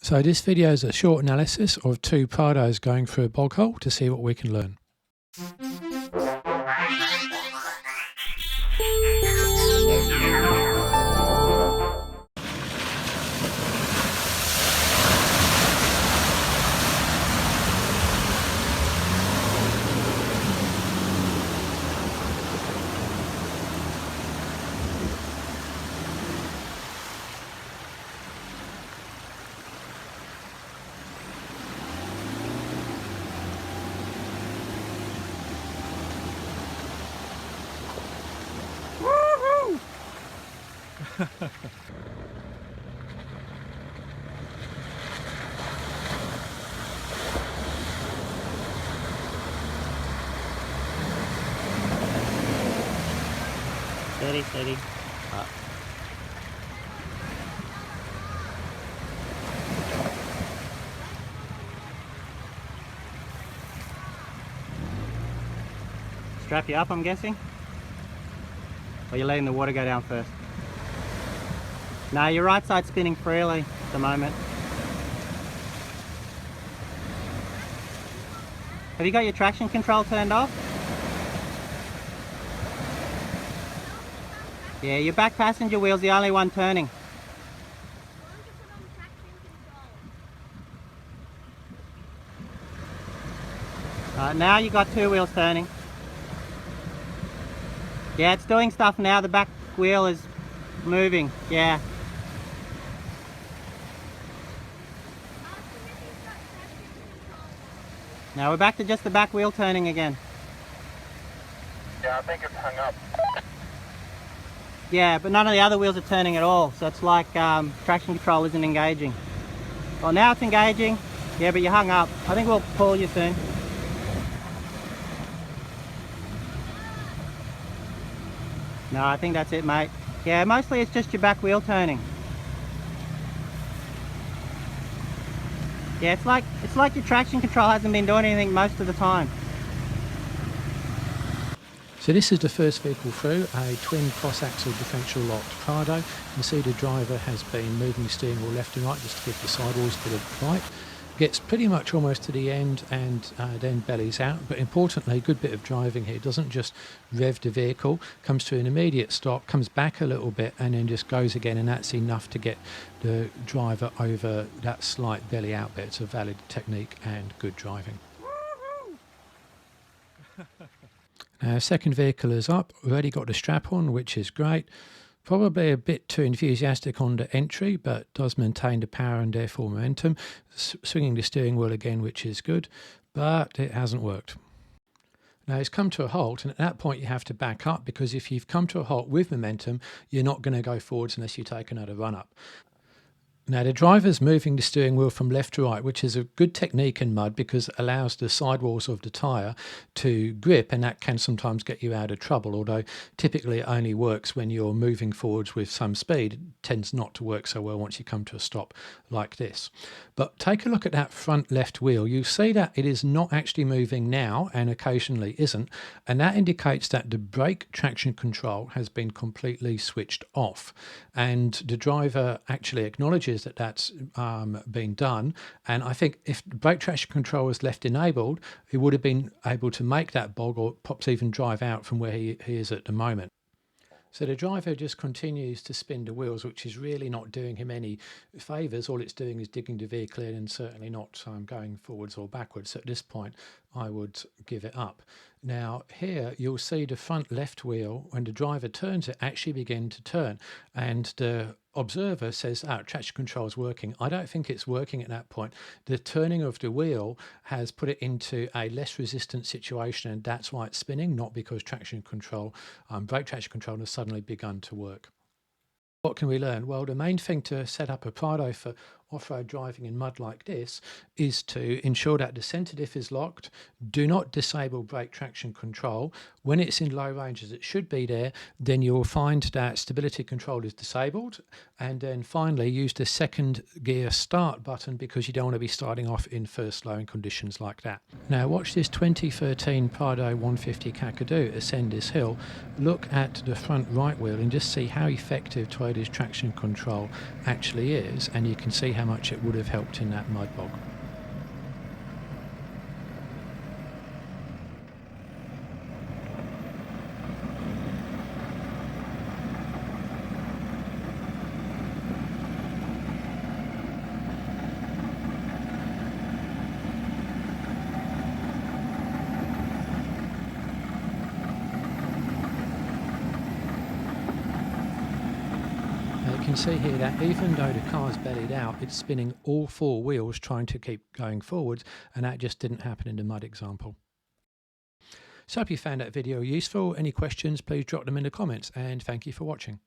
So this video is a short analysis of two Prados going through a bog hole to see what we can learn. Steady, steady. Up. Strap you up, I'm guessing? Or you're letting the water go down first? No, your right side's spinning freely at the moment. Have you got your traction control turned off? Yeah, your back passenger wheel's the only one turning. Now you got two wheels turning. Yeah, it's doing stuff now. The back wheel is moving. Yeah. Now we're back to just the back wheel turning again. Yeah, I think it's hung up. Yeah, but none of the other wheels are turning at all, so it's like traction control isn't engaging. Well, now it's engaging. Yeah, but you hung up. I think we'll pull you soon. No, I think that's it, mate. Yeah, mostly it's just your back wheel turning. Yeah, it's like your traction control hasn't been doing anything most of the time. So this is the first vehicle through, a twin cross-axle differential locked Prado. You can see the driver has been moving the steering wheel left and right just to give the sidewalls a bit of flight. Gets pretty much almost to the end and then bellies out, but importantly, good bit of driving here. Doesn't just rev the vehicle, comes to an immediate stop, comes back a little bit and then just goes again, and that's enough to get the driver over that slight belly out bit. It's a valid technique and good driving. Now, second vehicle is up, already got the strap on, which is great. Probably a bit too enthusiastic on the entry, but does maintain the power and therefore momentum. Swinging the steering wheel again, which is good, but it hasn't worked. Now it's come to a halt, and at that point you have to back up, because if you've come to a halt with momentum, you're not going to go forwards unless you take another run up. Now the driver's moving the steering wheel from left to right, which is a good technique in mud because it allows the sidewalls of the tyre to grip, and that can sometimes get you out of trouble, although typically it only works when you're moving forwards with some speed. It tends not to work so well once you come to a stop like this. But take a look at that front left wheel. You see that it is not actually moving now and occasionally isn't, and that indicates that the brake traction control has been completely switched off, and the driver actually acknowledges that that's been done. And I think if brake traction control was left enabled, he would have been able to make that bog, or perhaps even drive out from where he is at the moment. So the driver just continues to spin the wheels, which is really not doing him any favours. All it's doing is digging the vehicle in and certainly not going forwards or backwards. So at this point, I would give it up. Now here you'll see the front left wheel, when the driver turns it, actually begin to turn, and the observer says, traction control is working. I don't think it's working at that point. The turning of the wheel has put it into a less resistant situation, and that's why it's spinning, not because traction control, brake traction control has suddenly begun to work. What can we learn? Well, the main thing to set up a Prado for off-road driving in mud like this is to ensure that the centre diff is locked. Do not disable brake traction control. When it's in low range, as it should be there, then you'll find that stability control is disabled. And then finally, use the second gear start button, because you don't want to be starting off in first slowing conditions like that. Now watch this 2013 Prado 150 Kakadu ascend this hill. Look at the front right wheel and just see how effective Toyota's traction control actually is, and you can see how how much it would have helped in that mud bog. You can see here that even though the car's bellied out, it's spinning all four wheels trying to keep going forwards, and that just didn't happen in the mud example. So I hope you found that video useful. Any questions, please drop them in the comments, and thank you for watching.